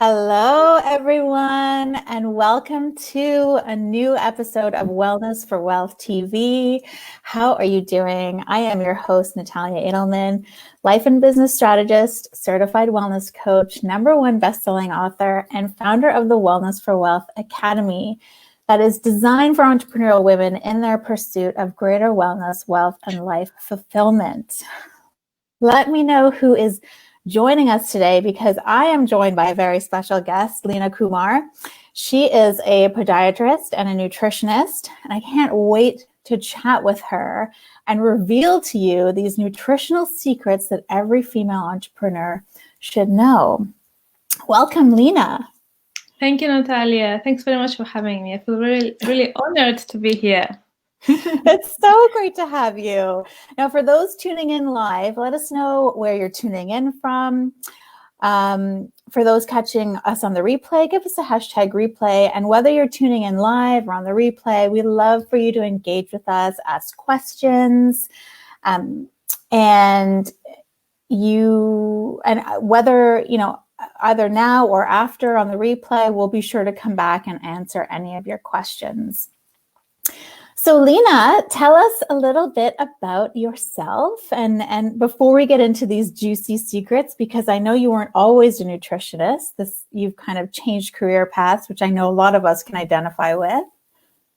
Hello, everyone, and welcome to a new episode of Wellness for Wealth TV. How are you doing? I am your host, Natalia Edelman, life and business strategist, certified wellness coach, #1 best-selling author, and founder of the Wellness for Wealth Academy that is designed for entrepreneurial women in their pursuit of greater wellness, wealth, and life fulfillment. Let me know who is joining us today because I am joined by a very special guest, Lina Kumar. She is a podiatrist and a nutritionist, and I can't wait to chat with her and reveal to you these nutritional secrets that every female entrepreneur should know. Welcome, Lina. Thank you, Natalia. Thanks very much for having me. I feel really, really honored to be here. It's so great to have you. Now, for those tuning in live, let us know where you're tuning in from. For those catching us on the replay, give us a hashtag replay. And whether you're tuning in live or on the replay, we love for you to engage with us, ask questions, and whether, either now or after on the replay, we'll be sure to come back and answer any of your questions. So Lina, tell us a little bit about yourself and before we get into these juicy secrets, because I know you weren't always a nutritionist. You've kind of changed career paths, which I know a lot of us can identify with.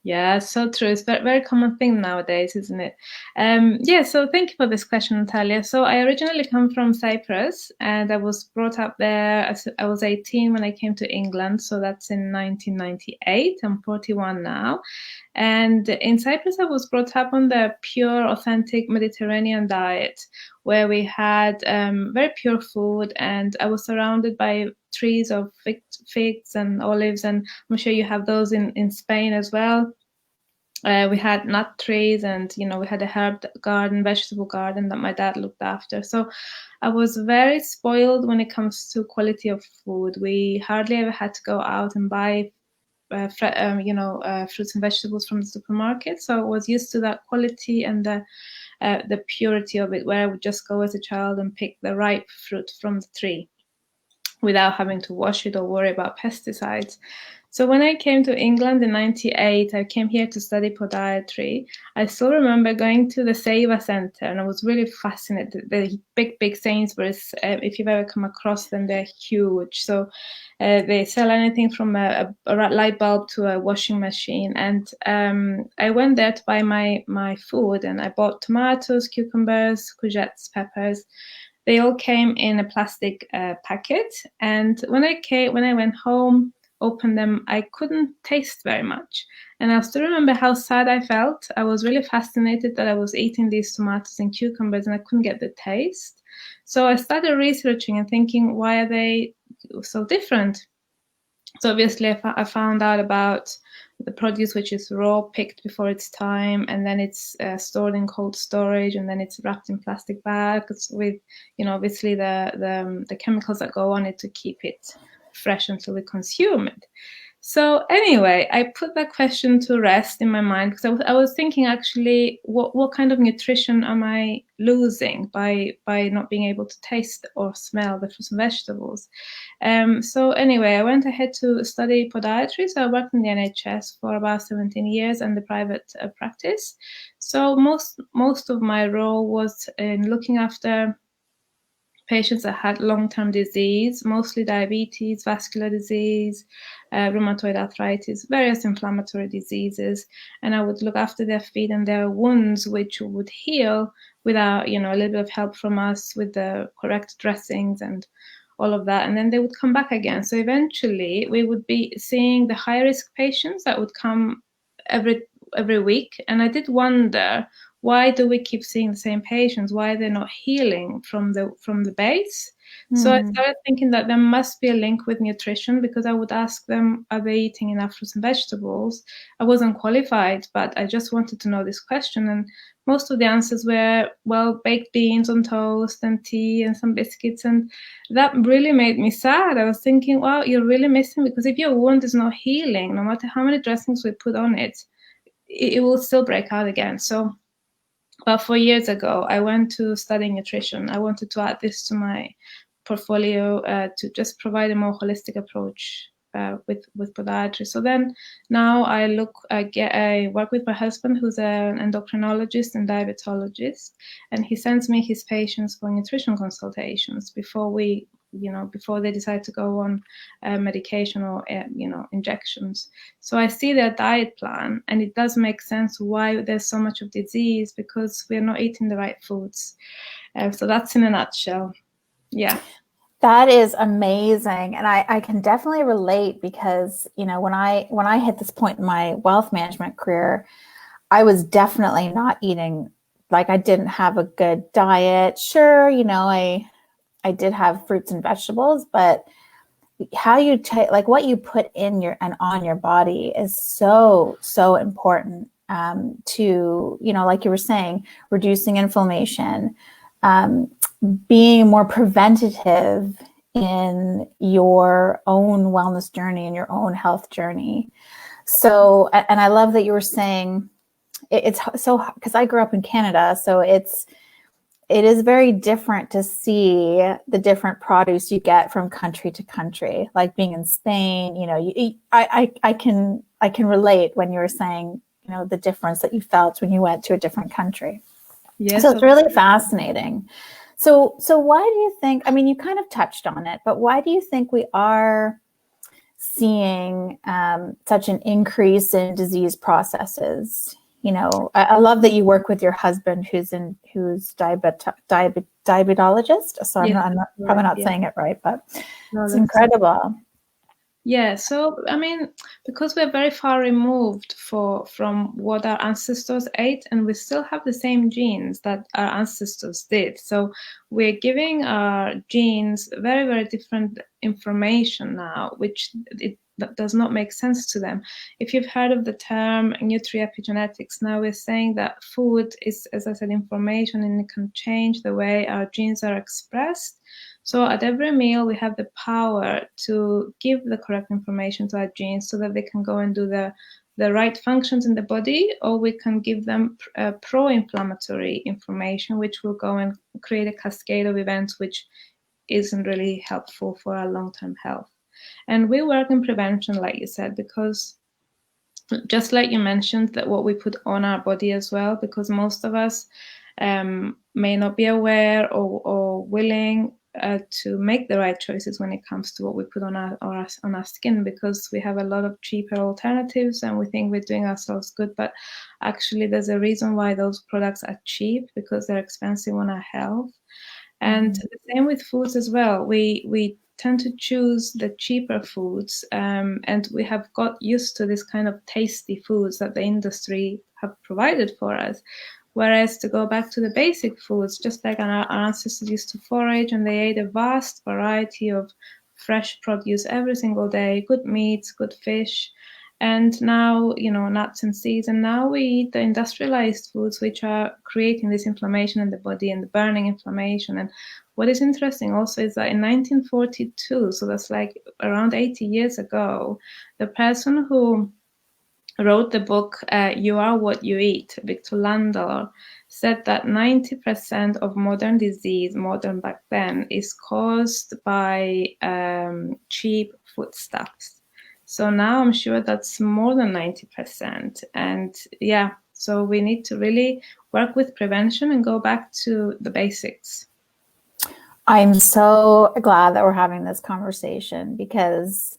Yeah, so true. It's a very, very common thing nowadays, isn't it? So thank you for this question, Natalia. So I originally come from Cyprus and I was brought up there. I was 18 when I came to England. So that's in 1998. I'm 41 now. And in Cyprus, I was brought up on the pure, authentic Mediterranean diet, where we had very pure food, and I was surrounded by trees of figs and olives, and I'm sure you have those in Spain as well. We had nut trees, and we had a herb garden, vegetable garden that my dad looked after. So I was very spoiled when it comes to quality of food. We hardly ever had to go out and buy fruits and vegetables from the supermarket. So I was used to that quality and the purity of it, where I would just go as a child and pick the ripe fruit from the tree without having to wash it or worry about pesticides. So when I came to England in 98, I came here to study podiatry. I still remember going to the Seva Centre, and I was really fascinated. The big Sainsbury's, if you've ever come across them, they're huge. So they sell anything from a light bulb to a washing machine. And I went there to buy my food, and I bought tomatoes, cucumbers, courgettes, peppers. They all came in a plastic packet. And when I went home, opened them, I couldn't taste very much. And I still remember how sad I felt. I was really fascinated that I was eating these tomatoes and cucumbers and I couldn't get the taste. So I started researching and thinking, why are they so different? So obviously I found out about the produce, which is raw, picked before its time, and then it's stored in cold storage, and then it's wrapped in plastic bags with, obviously the chemicals that go on it to keep it fresh until we consume it. So anyway, I put that question to rest in my mind, because I was thinking, actually, what kind of nutrition am I losing by not being able to taste or smell the fruits and vegetables? So anyway, I went ahead to study podiatry. So I worked in the NHS for about 17 years and the private practice. So most of my role was in looking after patients that had long-term disease, mostly diabetes, vascular disease, rheumatoid arthritis, various inflammatory diseases. And I would look after their feet and their wounds, which would heal without, a little bit of help from us with the correct dressings and all of that. And then they would come back again. So eventually we would be seeing the high-risk patients that would come every week. And I did wonder, why do we keep seeing the same patients? Why are they not healing from the base? So I started thinking that there must be a link with nutrition, because I would ask them, are they eating enough fruits and vegetables? I wasn't qualified, but I just wanted to know this question. And most of the answers were, well, baked beans on toast and tea and some biscuits. And that really made me sad. I was thinking, wow, you're really missing, because if your wound is not healing, no matter how many dressings we put on it, it will still break out again. So about 4 years ago, I went to study nutrition. I wanted to add this to my portfolio to just provide a more holistic approach with podiatry. So then now I work with my husband, who's an endocrinologist and diabetologist, and he sends me his patients for nutrition consultations before they decide to go on medication or injections. So I see their diet plan, and it does make sense why there's so much of disease, because we're not eating the right foods. So that's in a nutshell. Yeah. That is amazing. And I can definitely relate, because, when I hit this point in my wealth management career, I was definitely not eating, like, I didn't have a good diet. Sure, I did have fruits and vegetables, but how you take, like, what you put in and on your body is so, so important to, like you were saying, reducing inflammation, being more preventative in your own wellness journey and your own health journey. So, and I love that you were saying it's so, because I grew up in Canada, so it is very different to see the different produce you get from country to country. Like being in Spain, I can relate when you were saying, the difference that you felt when you went to a different country. Yes. So it's really fascinating. So why do you think, I mean, you kind of touched on it, but why do you think we are seeing such an increase in disease processes? I love that you work with your husband who's diabetologist. So Yeah. I'm probably not saying it right, but it's incredible. Yeah, so I mean, because we're very far removed from what our ancestors ate, and we still have the same genes that our ancestors did. So we're giving our genes very, very different information now, which that does not make sense to them. If you've heard of the term nutri-epigenetics, now we're saying that food is, as I said, information, and it can change the way our genes are expressed. So at every meal, we have the power to give the correct information to our genes so that they can go and do the right functions in the body, or we can give them pro-inflammatory information, which will go and create a cascade of events which isn't really helpful for our long-term health. And we work in prevention, like you said, because just like you mentioned, that what we put on our body as well, because most of us may not be aware or willing to make the right choices when it comes to what we put on our skin, because we have a lot of cheaper alternatives and we think we're doing ourselves good, but actually there's a reason why those products are cheap, because they're expensive on our health. And the same with foods as well. We tend to choose the cheaper foods, and we have got used to this kind of tasty foods that the industry have provided for us. Whereas to go back to the basic foods, just like our ancestors used to forage, and they ate a vast variety of fresh produce every single day, good meats, good fish, and now, nuts and seeds. And now we eat the industrialized foods, which are creating this inflammation in the body and the burning inflammation. And what is interesting also is that in 1942, so that's like around 80 years ago, the person who wrote the book You Are What You Eat, Victor Landor, said that 90% of modern disease, modern back then, is caused by cheap foodstuffs. So now I'm sure that's more than 90%. And yeah, so we need to really work with prevention and go back to the basics. I'm so glad that we're having this conversation, because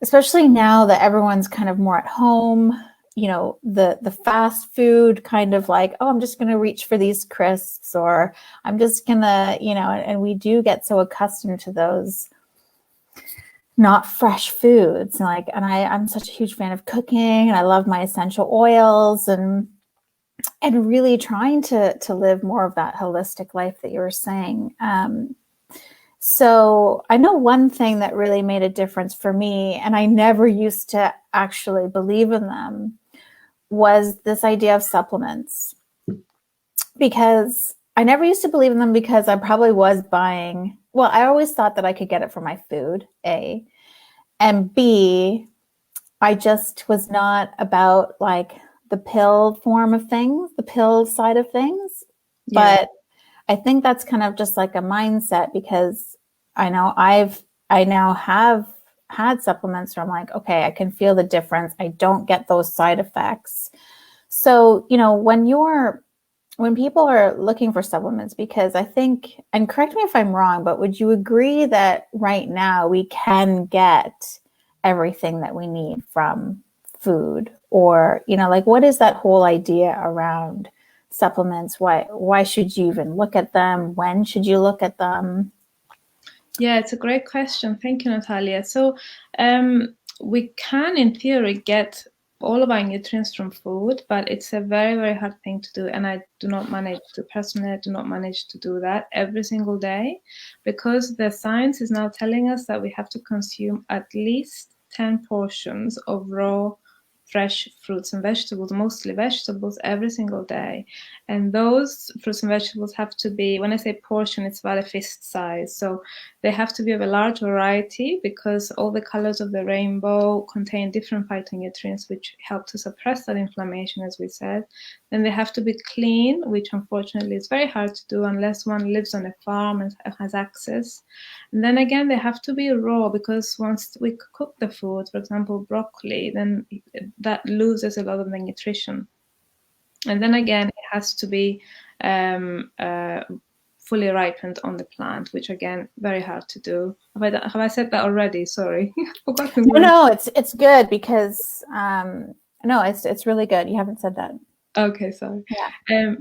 especially now that everyone's kind of more at home, the fast food kind of like, oh, I'm just going to reach for these crisps, or I'm just going to, and we do get so accustomed to those not fresh foods. And I'm such a huge fan of cooking, and I love my essential oils, and really trying to live more of that holistic life that you were saying. So I know one thing that really made a difference for me, and I never used to actually believe in them, was this idea of supplements. Because I never used to believe in them, because I probably was buying, well, I always thought that I could get it from my food, A. And B, I just was not about like the pill form of things, the pill side of things. Yeah. But I think that's kind of just like a mindset, because I know I now have had supplements where I'm like, okay, I can feel the difference. I don't get those side effects. So, when people are looking for supplements, because I think, and correct me if I'm wrong, but would you agree that right now we can get everything that we need from food? Or, like, what is that whole idea around supplements? Why should you even look at them? When should you look at them? Yeah, it's a great question. Thank you, Natalia. So we can, in theory, get all of our nutrients from food, but it's a very, very hard thing to do. And I do not manage to, personally, I do not manage to do that every single day, because the science is now telling us that we have to consume at least 10 portions of raw, fresh fruits and vegetables, mostly vegetables, every single day. And those fruits and vegetables have to be, when I say portion, it's about a fist size. So they have to be of a large variety, because all the colors of the rainbow contain different phytonutrients which help to suppress that inflammation, as we said. Then they have to be clean, which unfortunately is very hard to do unless one lives on a farm and has access. And then again, they have to be raw, because once we cook the food, for example, broccoli, then that loses a lot of the nutrition. And then again, it has to be fully ripened on the plant, which again, very hard to do. Have I said that already? Sorry, No, it's good, because no, it's really good. You haven't said that. Okay, sorry.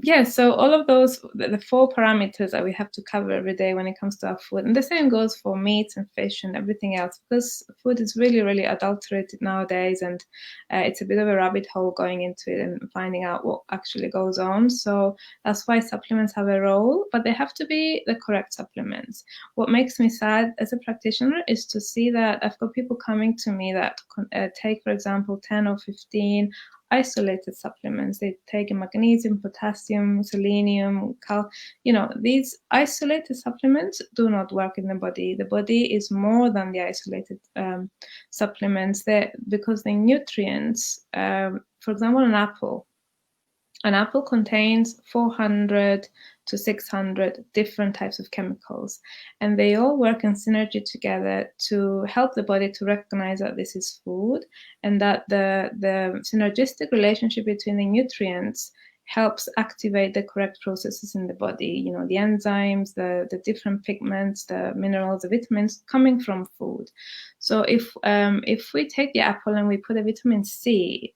Yeah. So all of those, the 4 parameters that we have to cover every day when it comes to our food. And the same goes for meats and fish and everything else, because food is really, really adulterated nowadays, and it's a bit of a rabbit hole going into it and finding out what actually goes on. So that's why supplements have a role, but they have to be the correct supplements. What makes me sad as a practitioner is to see that I've got people coming to me that take, for example, 10 or 15 isolated supplements. They take magnesium, potassium, selenium, these isolated supplements do not work in the body. The body is more than the isolated supplements, because the nutrients, for example, an apple contains 400 to 600 different types of chemicals, and they all work in synergy together to help the body to recognize that this is food, and that the synergistic relationship between the nutrients helps activate the correct processes in the body, the enzymes, the different pigments, the minerals, the vitamins coming from food. So if we take the apple and we put a vitamin C,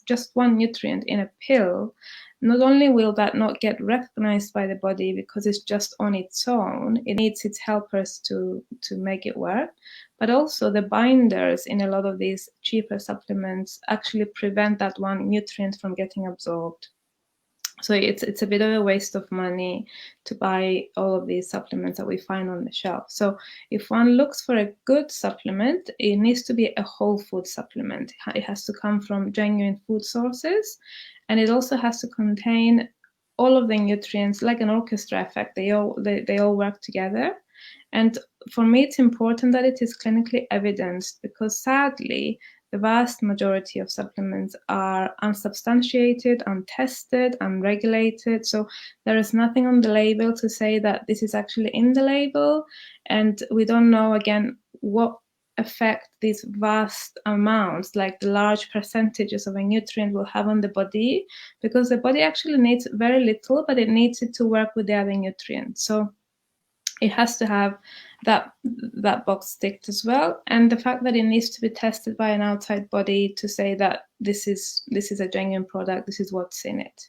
just one nutrient in a pill, not only will that not get recognized by the body because it's just on its own, it needs its helpers to make it work, but also the binders in a lot of these cheaper supplements actually prevent that one nutrient from getting absorbed. So it's a bit of a waste of money to buy all of these supplements that we find on the shelf. So if one looks for a good supplement, it needs to be a whole food supplement. It has to come from genuine food sources, and it also has to contain all of the nutrients, like an orchestra effect. They all work together. And for me, it's important that it is clinically evidenced, because sadly, the vast majority of supplements are unsubstantiated, untested, unregulated. So there is nothing on the label to say that this is actually in the label. And we don't know, again, what effect these vast amounts, like the large percentages of a nutrient, will have on the body, because the body actually needs very little, but it needs it to work with the other nutrients. So it has to have that box ticked as well, and the fact that it needs to be tested by an outside body to say that this is a genuine product, this is what's in it.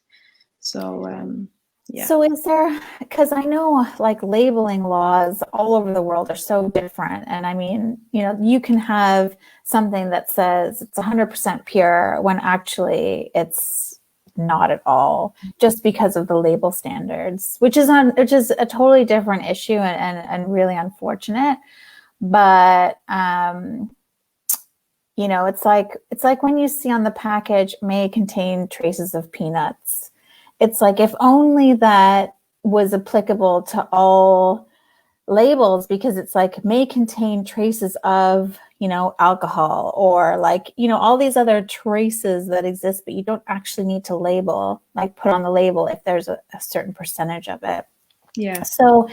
So yeah. So is there, because I know like labeling laws all over the world are so different. And I mean, you can have something that says it's 100% pure when actually it's not at all, just because of the label standards, which is a totally different issue and really unfortunate. But it's like when you see on the package may contain traces of peanuts. It's like, if only that was applicable to all labels, because it's like may contain traces of, alcohol, or like, all these other traces that exist, but you don't actually need to label, like put on the label if there's a certain percentage of it. Yeah. So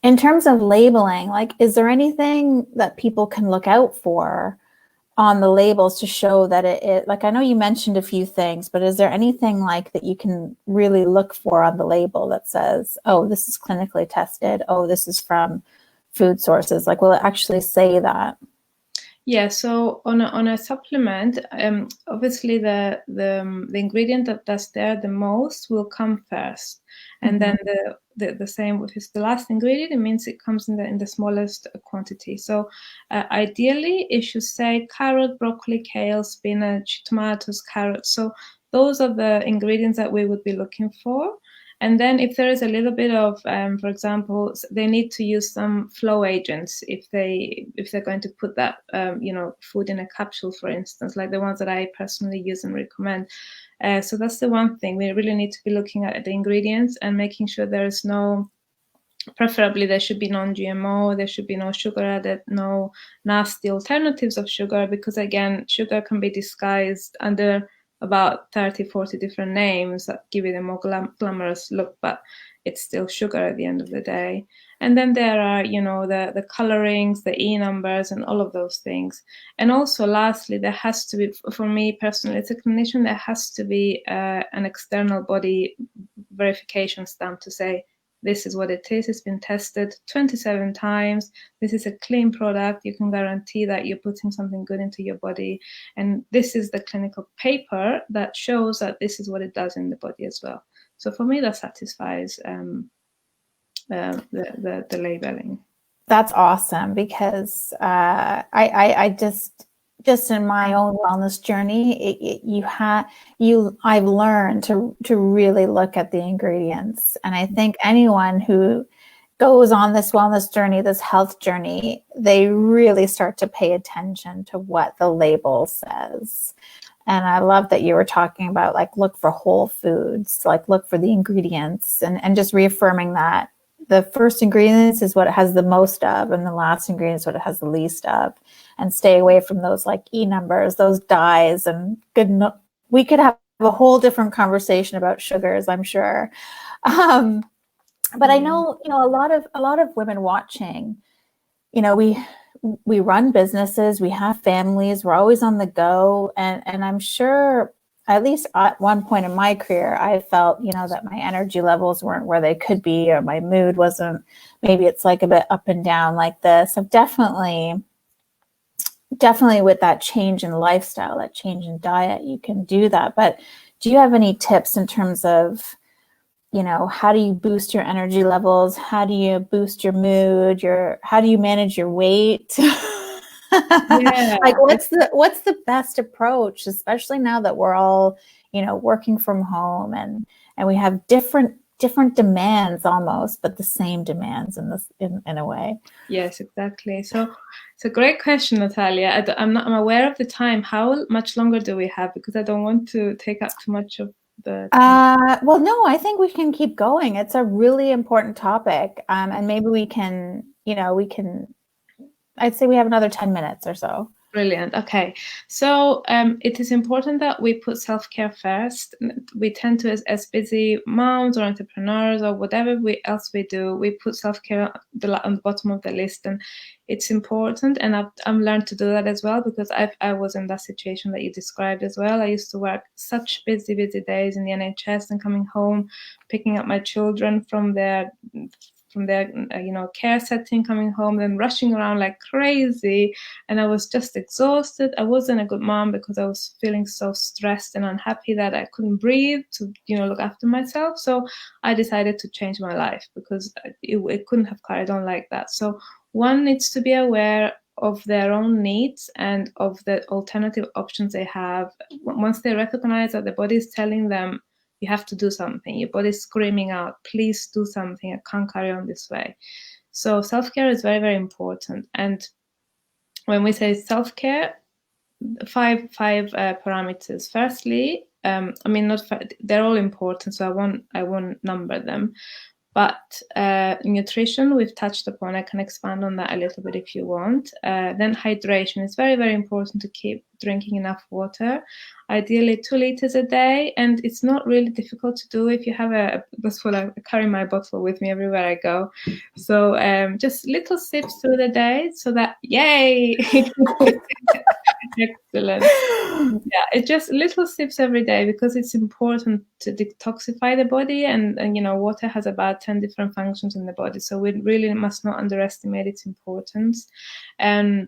in terms of labeling, like, is there anything that people can look out for on the labels to show that it like, I know you mentioned a few things, but is there anything like that you can really look for on the label that says, oh, this is clinically tested, oh, this is from food sources? Like, will it actually say that? Yeah, so on a supplement, obviously the ingredient that's there the most will come first, and then the same if it's the last ingredient, it means it comes in the smallest quantity. So ideally, it should say carrot, broccoli, kale, spinach, tomatoes, carrots. So those are the ingredients that we would be looking for. And then if there is a little bit of, for example, they need to use some flow agents if they're going to put that, food in a capsule, for instance, like the ones that I personally use and recommend. So that's the one thing. We really need to be looking at the ingredients and making sure there is preferably there should be non-GMO, there should be no sugar added, no nasty alternatives of sugar, because again, sugar can be disguised under about 30, 40 different names that give it a more glamorous look, but it's still sugar at the end of the day. And then there are, the colorings, the E numbers, and all of those things. And also, lastly, there has to be, for me personally, as a clinician, there has to be an external body verification stamp to say, this is what it is. It's been tested 27 times. This is a clean product. You can guarantee that you're putting something good into your body. And this is the clinical paper that shows that this is what it does in the body as well. So for me, that satisfies the labeling. That's awesome, because I just in my own wellness journey, I've learned to really look at the ingredients. And I think anyone who goes on this wellness journey, this health journey, they really start to pay attention to what the label says. And I love that you were talking about, like, look for whole foods, like look for the ingredients, and just reaffirming that the first ingredients is what it has the most of, and the last ingredient is what it has the least of. And stay away from those like E numbers, those dyes, and we could have a whole different conversation about sugars, I'm sure. But I know, a lot of women watching, we run businesses, we have families, we're always on the go. And I'm sure, at least at one point in my career, I felt, that my energy levels weren't where they could be, or my mood wasn't, maybe it's like a bit up and down like this. So definitely with that change in lifestyle, that change in diet, you can do that. But do you have any tips in terms of, how do you boost your energy levels? How do you boost your mood? How do you manage your weight? Yeah. Like, what's the best approach, especially now that we're all, working from home, and we have different demands almost, but the same demands in a way. Yes, exactly. So it's a great question, Natalia. I'm aware of the time. How much longer do we have? Because I don't want to take up too much of the time. Well, no, I think we can keep going. It's a really important topic. And maybe we can, I'd say we have another 10 minutes or so. Brilliant. Okay. So it is important that we put self-care first. We tend to, as busy moms or entrepreneurs or whatever else we do, we put self-care on the bottom of the list. And it's important. And I've learned to do that as well, because I was in that situation that you described as well. I used to work such busy days in the NHS, and coming home, picking up my children from their care setting, coming home, then rushing around like crazy, and I was just exhausted. I wasn't a good mom because I was feeling so stressed and unhappy that I couldn't breathe to look after myself. So I decided to change my life, because it couldn't have carried on like that. So one needs to be aware of their own needs and of the alternative options they have. Once they recognize that the body is telling them, you have to do something, your body's screaming out, please do something, I can't carry on this way. So self-care is very, very important. And when we say self-care, five parameters. Firstly, they're all important, so I won't number them. But nutrition, we've touched upon. I can expand on that a little bit if you want. Then hydration is very, very important to keep drinking enough water, ideally 2 liters a day. And it's not really difficult to do if you have that's what I carry my bottle with me everywhere I go. So just little sips through the day, so that, yay! Excellent. Yeah, it's just little sips every day, because it's important to detoxify the body, and water has about 10 different functions in the body, so we really must not underestimate its importance. And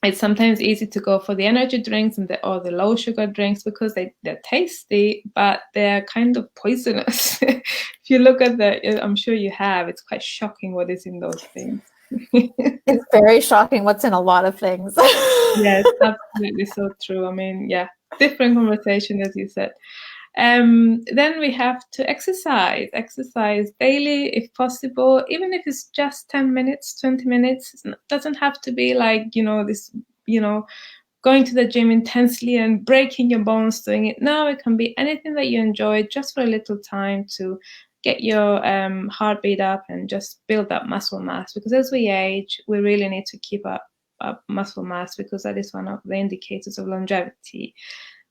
it's sometimes easy to go for the energy drinks or the low sugar drinks, because they're tasty, but they're kind of poisonous. If you look at I'm sure you have, it's quite shocking what is in those things. It's very shocking what's in a lot of things. Yes, absolutely, so true. I mean, yeah, different conversation, as you said. Then we have to exercise daily if possible, even if it's just 10 minutes, 20 minutes. It doesn't have to be like, this, going to the gym intensely and breaking your bones doing it. No, it can be anything that you enjoy, just for a little time to get your heartbeat up and just build up muscle mass, because as we age, we really need to keep up muscle mass, because that is one of the indicators of longevity.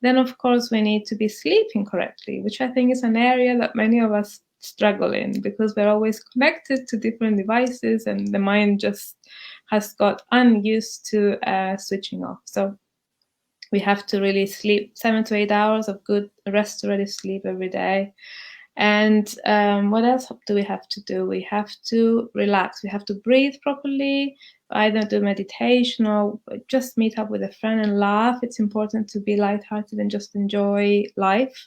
Then, of course, we need to be sleeping correctly, which I think is an area that many of us struggle in, because we're always connected to different devices, and the mind just has got unused to switching off. So we have to really sleep 7 to 8 hours of good restorative sleep every day. And what else do we have to do? We have to relax. We have to breathe properly, either do meditation or just meet up with a friend and laugh. It's important to be lighthearted and just enjoy life.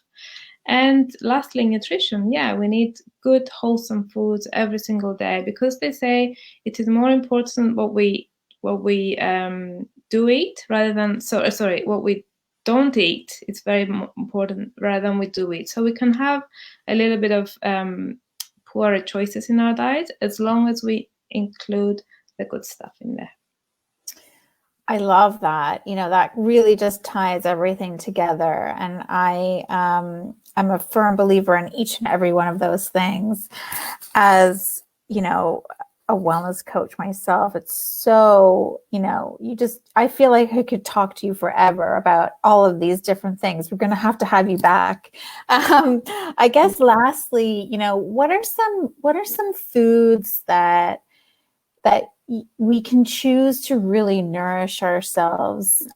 And lastly, nutrition. Yeah, we need good, wholesome foods every single day, because they say it is more important what we do eat rather than what we don't eat. It's very important rather than we do eat. So we can have a little bit of poorer choices in our diet, as long as we include the good stuff in there. I love that. That really just ties everything together. And I'm a firm believer in each and every one of those things. As, a wellness coach myself, it's so, I feel like I could talk to you forever about all of these different things. We're going to have you back. I guess lastly, what are some foods that we can choose to really nourish ourselves?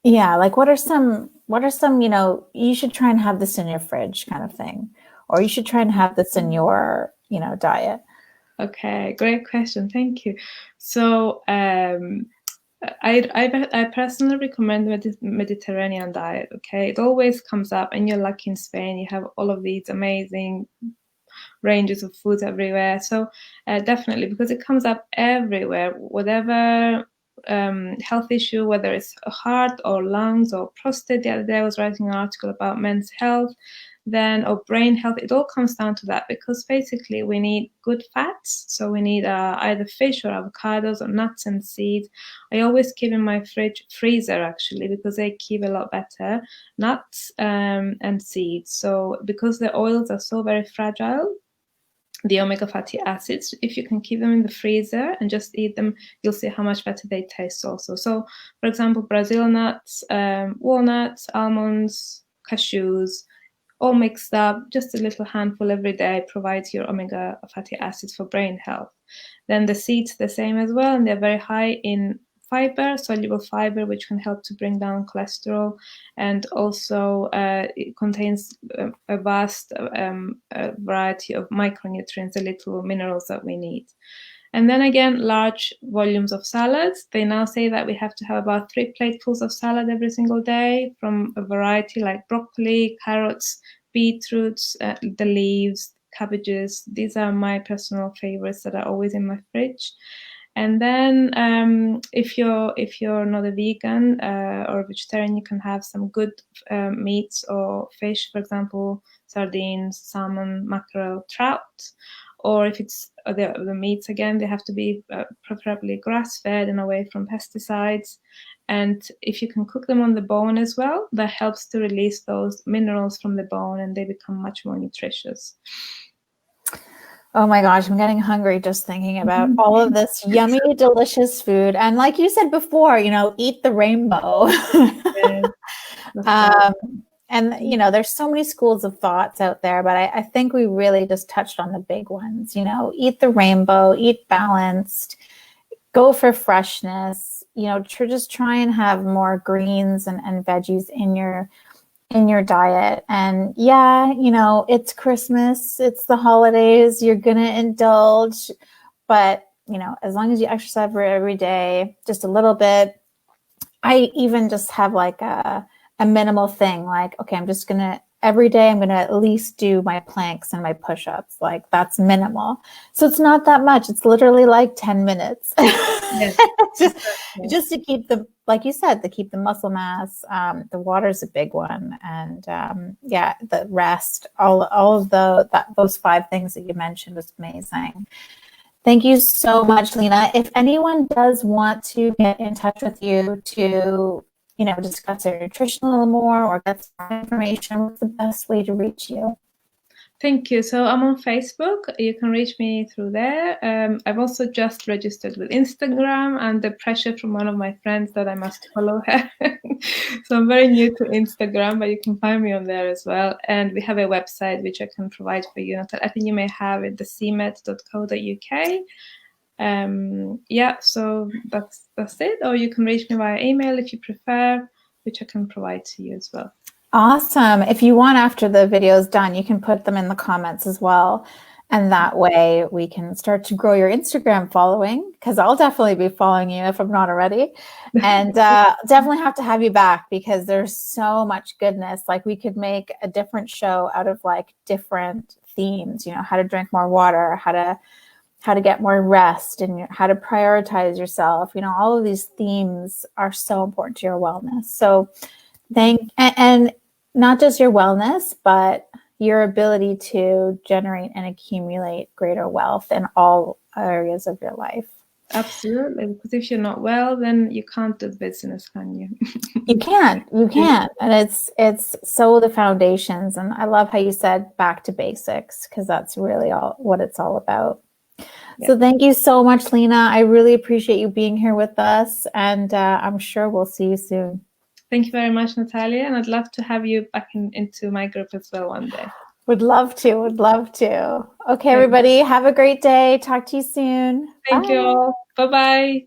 Like what are some, you should try and have this in your fridge kind of thing, or you should try and have this in your, diet? Okay, great question. Thank you. So I personally recommend Mediterranean diet. Okay, it always comes up, and you're lucky in Spain. You have all of these amazing ranges of foods everywhere. So definitely, because it comes up everywhere, whatever health issue, whether it's heart or lungs or prostate. The other day I was writing an article about men's health, or brain health. It all comes down to that, because basically we need good fats. So we need either fish or avocados or nuts and seeds. I always keep in my freezer actually, because they keep a lot better, nuts and seeds. So because the oils are so very fragile, the omega fatty acids, if you can keep them in the freezer and just eat them, you'll see how much better they taste also. So for example, Brazil nuts, walnuts, almonds, cashews, all mixed up, just a little handful every day provides your omega fatty acids for brain health. Then the seeds, the same as well, and they're very high in fiber, soluble fiber, which can help to bring down cholesterol, and also it contains a vast variety of micronutrients, the little minerals that we need. And then again, large volumes of salads. They now say that we have to have about 3 platefuls of salad every single day, from a variety like broccoli, carrots, beetroots, the leaves, cabbages. These are my personal favorites that are always in my fridge. And then if you're not a vegan or a vegetarian, you can have some good meats or fish, for example, sardines, salmon, mackerel, trout. Or if it's the meats, again, they have to be preferably grass-fed and away from pesticides. And if you can cook them on the bone as well, that helps to release those minerals from the bone, and they become much more nutritious. Oh my gosh, I'm getting hungry just thinking about all of this yummy, delicious food. And like you said before, eat the rainbow. Yeah, that's right. And there's so many schools of thoughts out there, but I think we really just touched on the big ones. Eat the rainbow, eat balanced, go for freshness. Just try and have more greens and veggies in your diet. And yeah, it's Christmas, it's the holidays, you're gonna indulge, but as long as you exercise every day, just a little bit. I even just have like a minimal thing, like, okay, every day I'm gonna at least do my planks and my push-ups. Like that's minimal. So it's not that much. It's literally like 10 minutes. Yes, just to keep like you said, to keep the muscle mass. The water is a big one. And yeah, the rest, all of those 5 things that you mentioned was amazing. Thank you so much, Lina. If anyone does want to get in touch with you to, discuss their nutrition a little more or get some information, what's the best way to reach you? Thank you. So I'm on Facebook. You can reach me through there. I've also just registered with Instagram, and the pressure from one of my friends that I must follow her. So I'm very new to Instagram, but you can find me on there as well. And we have a website which I can provide for you. I think you may have it, thecmet.co.uk. Yeah, so that's it. Or you can reach me via email if you prefer, which I can provide to you as well. Awesome. If you want, after the video is done, you can put them in the comments as well. And that way we can start to grow your Instagram following, because I'll definitely be following you if I'm not already. And definitely have to have you back because there's so much goodness. Like we could make a different show out of like different themes, how to drink more water, how to get more rest, and how to prioritize yourself. All of these themes are so important to your wellness. So and not just your wellness, but your ability to generate and accumulate greater wealth in all areas of your life. Absolutely, because if you're not well, then you can't do business, can you? You can't, and it's so the foundations. And I love how you said back to basics, because that's really what it's all about. Yeah. So thank you so much, Lina. I really appreciate you being here with us, and I'm sure we'll see you soon. Thank you very much, Natalia, and I'd love to have you back into my group as well one day. Would love to. Okay, everybody, have a great day. Talk to you soon. Thank you all. Bye-bye.